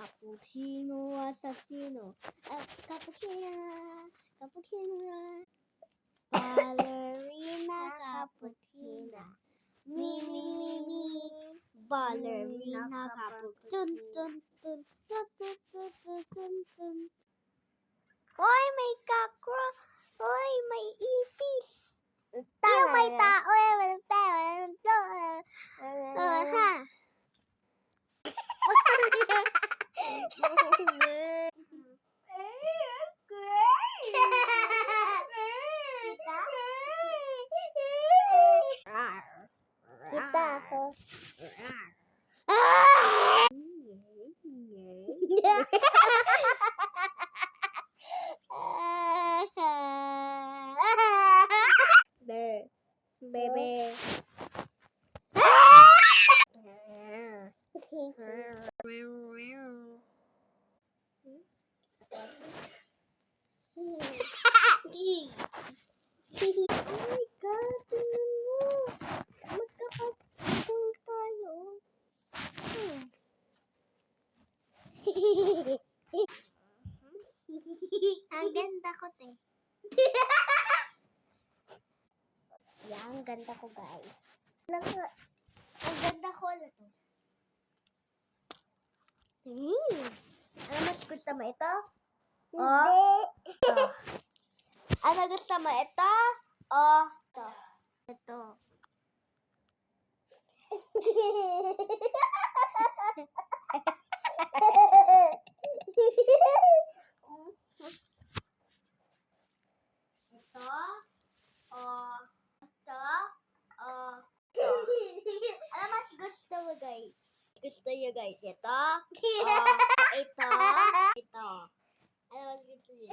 Cappuccino, assassino. Cappuccino, cappuccino. Ballerina, cappuccina. Me, me, me. Ballerina, cappuccino. Tun, tun, tun, tun, tun, tun, tun, tun. Hoy, may kakro. Hoy, may ipis. Yung may tao, walang tao, walang tao. Ha? Kita ako. Bebe. Oh my God, tingnan mo. Magkakapul tayo. Ang ganda ko, te. Yan, ang ganda ko, guys. Ang ganda ko na to. Ano mas gusto mo ito? Oh. Ano gusto mo ito? Oh. Ito. Ito. Ito. Oh. Ito. Oh. Ano mas gusto mo, guys? Gusto nyo, guys? Ito. Oh. Ito. Ito. Ano mas gusto nyo?